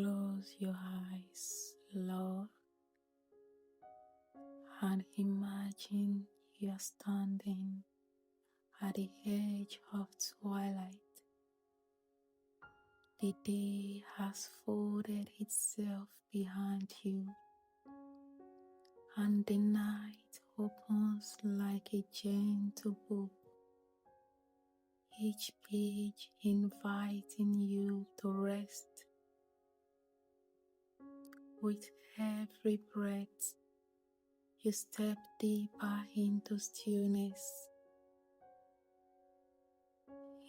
Close your eyes, love, and imagine you are standing at the edge of twilight. The day has folded itself behind you, and the night opens like a gentle book, each page inviting you to rest. With every breath, you step deeper into stillness.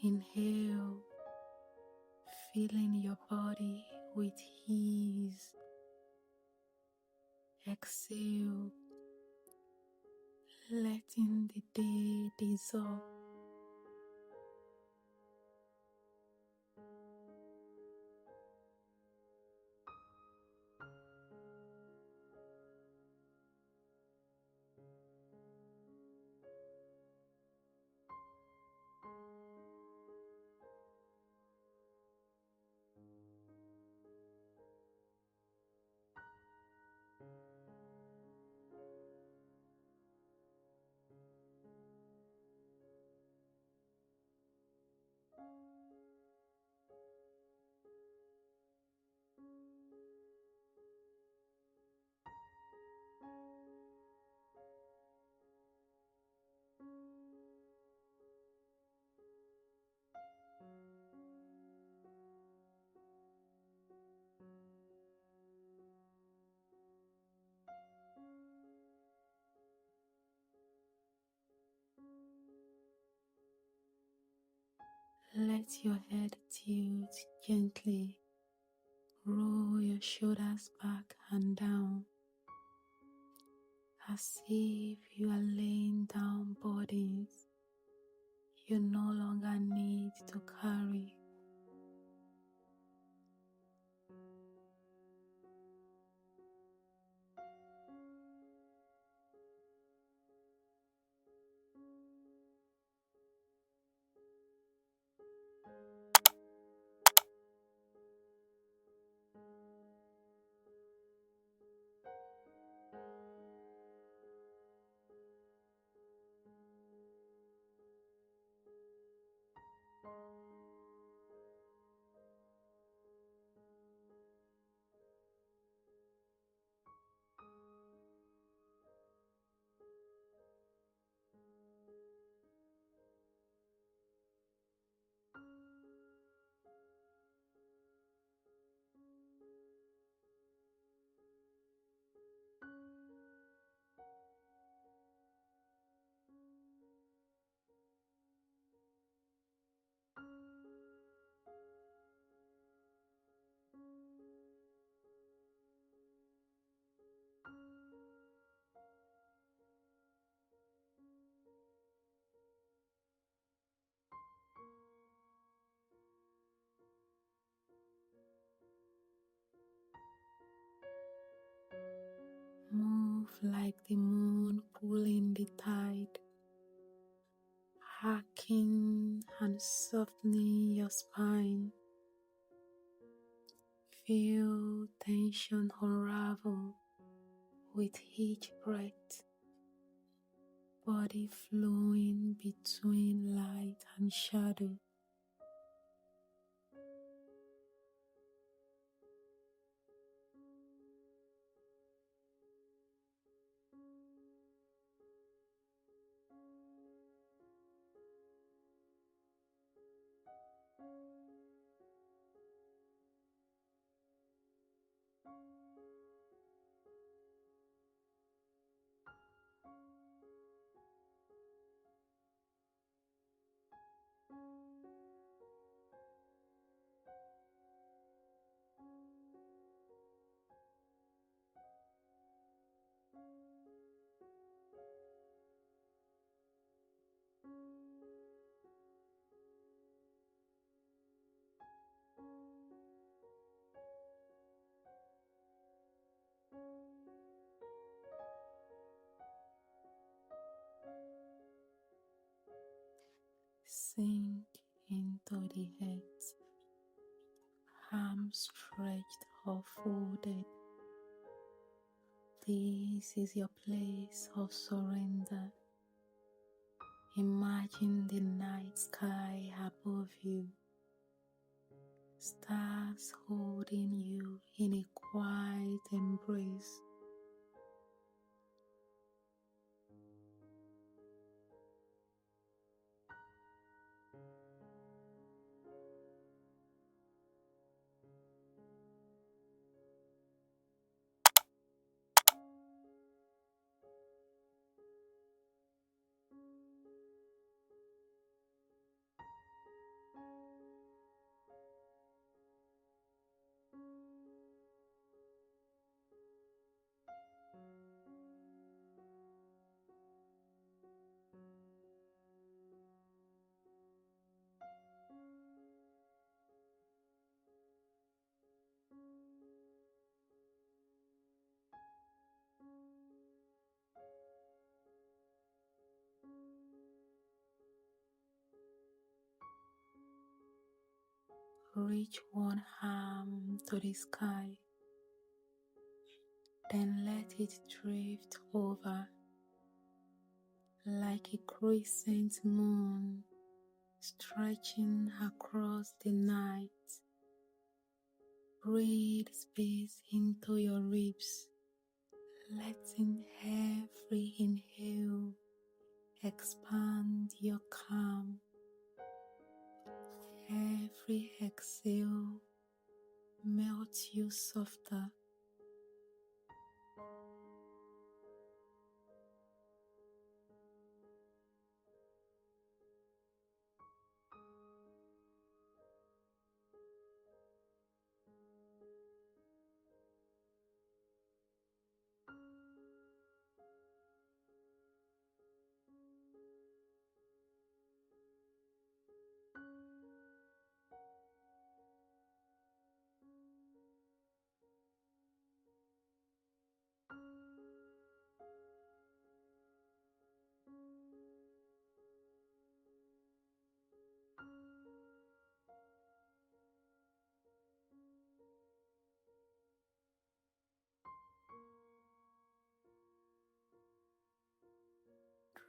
Inhale, filling your body with ease. Exhale, letting the day dissolve. Let your head tilt gently. Roll your shoulders back and down, as if you are laying down burdens you no longer need to carry. Move like the moon pulling the tide, arching and softening your spine. Feel tension unravel with each breath, body flowing between light and shadow. Sink into the earth, arms stretched or folded. This is your place of surrender. Imagine the night sky above you, stars holding you in a quiet embrace. Reach one arm to the sky, then let it drift over like a crescent moon stretching across the night. Breathe space into your ribs, letting every inhale expand your calm. Every exhale melts you softer.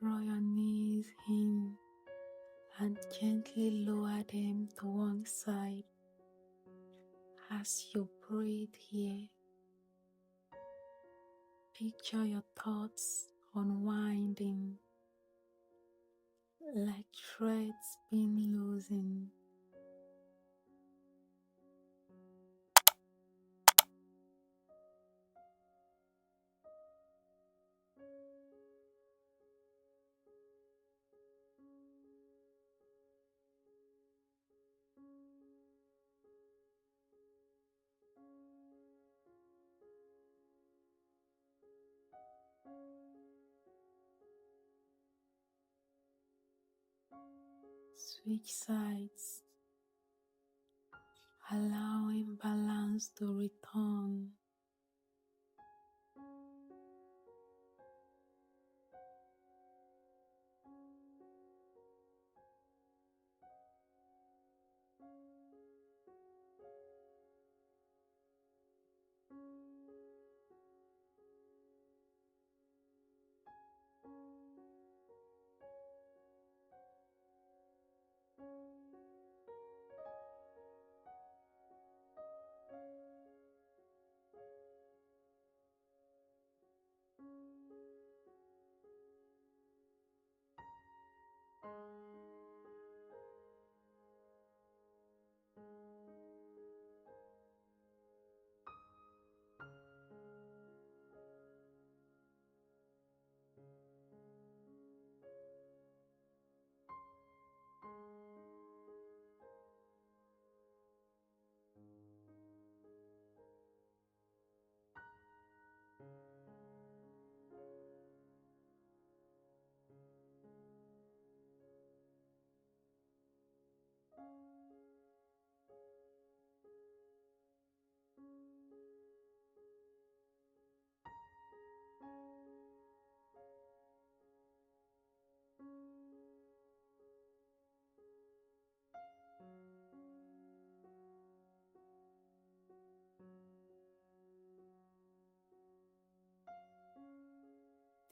Draw your knees in and gently lower them to one side as you breathe here. Picture your thoughts unwinding like threads being loosened. Switch sides, allowing balance to return.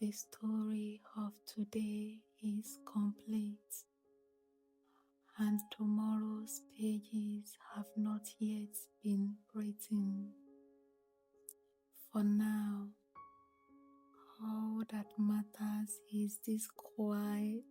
the story of today is complete, and tomorrow's pages have not yet been written. For now, all that matters is this quiet,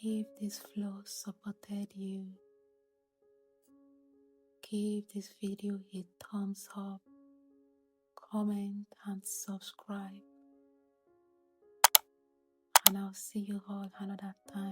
if this flow supported you. Give this video a thumbs up, comment and subscribe. And I'll see you all another time.